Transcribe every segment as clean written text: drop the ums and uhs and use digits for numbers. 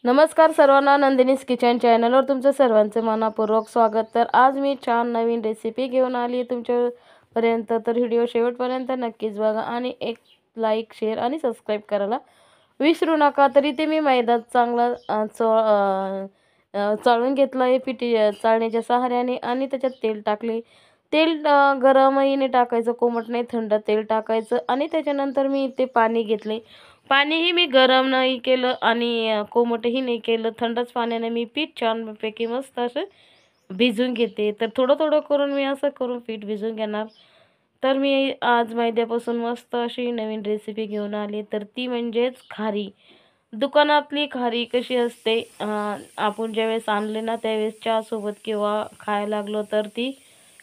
नमस्कार सर्वांना, नंदिनीज किचन चॅनलवर तुमचं सर्वांचे मनपूर्वक स्वागत। तर आज मी छान नवीन रेसिपी घेऊन आली तुमच्यापर्यंत। तर व्हिडिओ शेवटपर्यंत नक्कीच बघा आणि एक लाईक, शेअर आणि सबस्क्राईब करायला विसरू नका। तर इथे मी मैदा चांगला चाळून घेतला आहे पिठी चाळणीच्या सहाऱ्याने आणि त्याच्यात तेल टाकले। तेल गरमही नाही टाकायचं, कोमट नाही, थंड तेल टाकायचं आणि त्याच्यानंतर मी इथे पाणी घेतले। पाणीही मी गरम नाही केलं आणि कोमटही नाही केलं, थंडच पाण्याने मी पीठ छानपैकी मस्त असं भिजवून घेते। तर थोडं थोडं करून मी असं करून पीठ भिजवून घेणार। तर मी आज मैद्यापासून मस्त अशी नवीन रेसिपी घेऊन आली, तर ती म्हणजेच खारी। दुकानातली खारी कशी असते, आपण ज्यावेळेस आणले ना त्यावेळेस चहासोबत किंवा खायला लागलो तर ती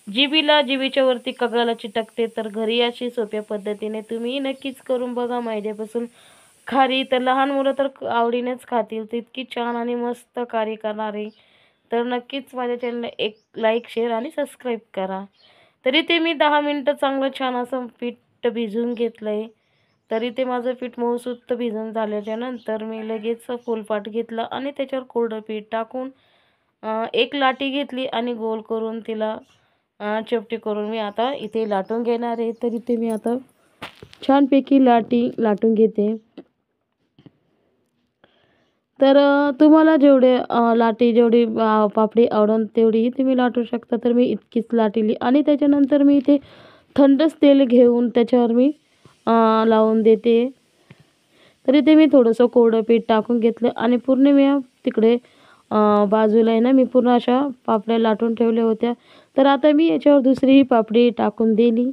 जिभेच्या वरती कगळाला चिटकते। तर घरी अशी सोप्या पद्धतीने तुम्ही नक्कीच करून बघा मैद्यापासून खारी। तर लहान मुलं तर आवडीनेच खातील, तर इतकी छान आणि मस्त खारी करणार आहे। तर नक्कीच माझ्या चॅनलला एक लाईक, शेअर आणि सबस्क्राईब करा। तरी ते मी 10 मिनटं चांगलं छान असं पीठ भिजवून घेतलं आहे। तरी ते माझं पीठ मऊसूत भिजून झाल्याच्या नंतर मी लगेच फुलपाट घेतलं आणि त्याच्यावर कोरडं पीठ टाकून एक लाटी घेतली आणि गोल करून तिला चपटी करून मी आता इथे लाटून घेणार आहे। तर इथे मी आता छानपैकी लाटून घेते। तर तुम्हाला जेवढी पापडी आवडेल तेवढी तुम्ही लाटू शकता। तर मी इतकीच लाटली आणि त्याच्यानंतर मी इथे थंडच तेल घेऊन त्याच्यावर मी लावून देते। तर इथे मी थोडंसं कोरडं पीठ टाकून घेतलं आणि पूर्ण मी तिकडे बाजूला आहे ना मी पूर्ण अशा पापड्या लाटून ठेवल्या होत्या। तर आता मी याच्यावर दुसरी पापडी टाकून दिली।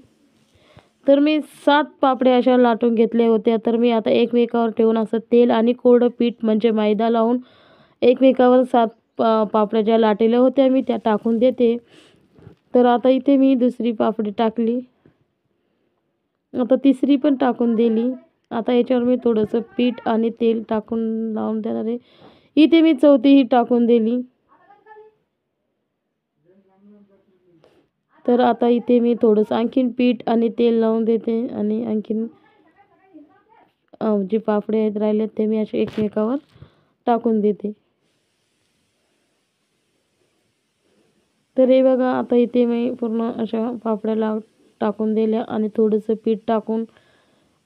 तर मी 7 पापड्या अशा लाटून घेतल्या होत्या। तर मी आता एकमेकावर ठेवून असं तेल आणि कोरडं पीठ म्हणजे मैदा लावून एकमेकावर 7 पापड्या ज्या लाटलेल्या होत्या मी त्या टाकून देते। तर आता इथे मी दुसरी पापडी टाकली, आता तिसरी पण टाकून दिली। आता याच्यावर मी थोडंसं पीठ आणि तेल टाकून लावून देणार आहे। इथे मी चौथीही टाकून दिली। तर आता इथे मी थोडंसं आणखीन पीठ आणि तेल लावून देते आणि आणखीन जे पापडे आहेत राहिलेत ते मी असे एकमेकावर टाकून देते। तर हे बघा, आता इथे मी पूर्ण अशा पापड्या टाकून दिल्या आणि थोडंसं पीठ टाकून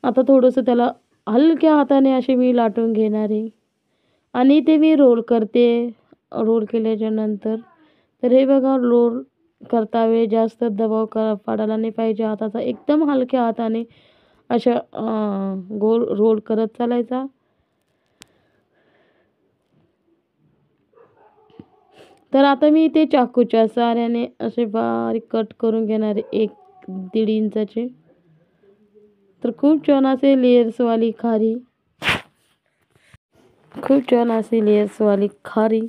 आता थोडंसं त्याला हलक्या हाताने असे मी लाटून घेणार आहे आणि इथे मी रोल करते। रोल केल्याच्या नंतर तर हे बघा, रोल करता वेळी जास्त दबाव पडायला नाही पाहिजे हाताचा, एकदम हलक्या हाताने अशा गोल रोल करत चालायचा। तर आता मी इथे चाकूच्या सहाऱ्याने असे बारीक कट करून घेणार आहे, 1-1.5 इंचाचे। तर खूप छान असे लेयर्सवाली खारी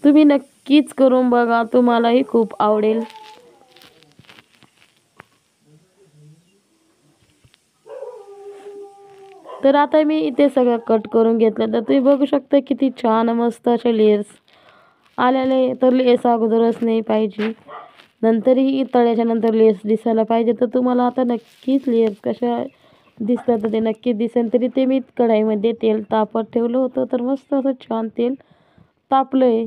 तुम्ही नक्कीच करून बघा, तुम्हालाही खूप आवडेल। तर आता मी इथे सगळं कट करून घेतलं। तर तुम्ही बघू शकता किती छान मस्त असे लेयर्स आलेले। तर लेस अगोदरच नाही पाहिजे, नंतरही तळ्याच्या नंतर लेस दिसायला पाहिजे। तर तुम्हाला आता नक्कीच लेयर्स कशा दिसतात तर ते नक्कीच दिसेल। तरी ते मी कढईमध्ये तेल तापत ठेवलं होतं, तर मस्त असं छान तेल तापलं आहे।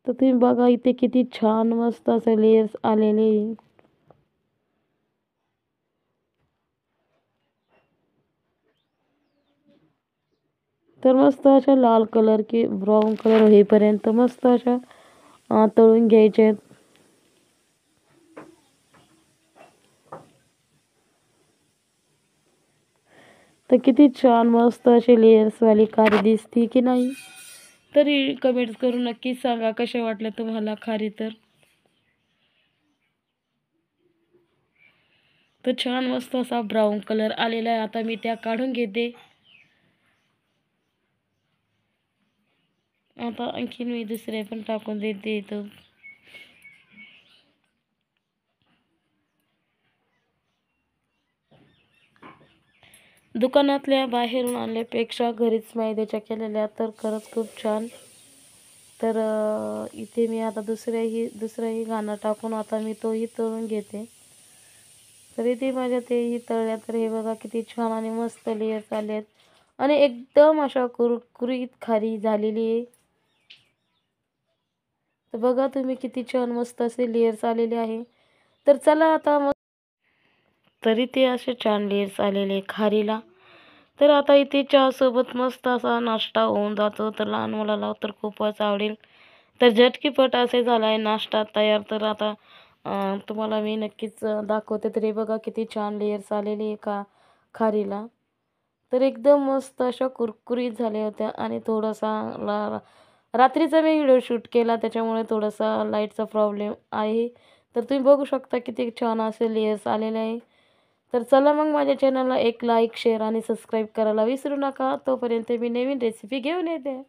तर तुम्ही बघा इथे किती छान मस्त असं लेयर्स आलेले। तर मस्त अशा लाल कलर की ब्राऊन कलर होईपर्यंत मस्त अशा तळून घ्यायचे आहेत। तर किती छान मस्त अशी लेयर्सवाली खारी दिसती की नाही, तरी कमेंट्स करून नक्कीच सांगा कशा वाटल्या तुम्हाला खारी। तर छान मस्त असा ब्राऊन कलर आलेला आहे। आता मी त्या काढून घेते। आता आणखीन मी दुसरे पण टाकून देते इथं। दुकानातल्या बाहेरून आणल्यापेक्षा घरीच मैद्याच्या केलेल्या तर खरंच खूप छान। तर इथे मी आता दुसराही घाणा टाकून आता मी तोही तळून घेते। तर इथे माझ्या तेही तळल्या। तर हे बघा किती छान आणि मस्त लेयर्स आले आहेत आणि एकदम अशा कुरकुरीत खारी झालेली आहे. तर बघा तुम्ही किती छान मस्त असे लेयर्स आलेले आहे. तर चला आता मग तरी ते असे छान लेयर्स आलेले खारीला. तर आता इथे चहासोबत मस्त असा नाश्ता होऊन जातो. तर लहान मुलाला तर खूपच आवडेल. तर झटकीपट असे झाला आहे नाश्ता तयार. तर आता तुम्हाला मी नक्कीच दाखवते. तर हे बघा किती छान लेयर्स आलेली आहे खारीला. तर एकदम मस्त अशा कुरकुरीत झाल्या होत्या आणि थोडासा रात्रीचा मी व्हिडिओ शूट केला त्याच्यामुळे थोडासा लाईटचा प्रॉब्लेम आहे. तर तुम्ही बघू शकता किती छान असे लेयर्स आलेले आहे. तर चला मग माझ्या चॅनलला एक लाईक, शेअर आणि सबस्क्राईब करायला विसरू नका. तोपर्यंत मी नवीन रेसिपी घेऊन येते.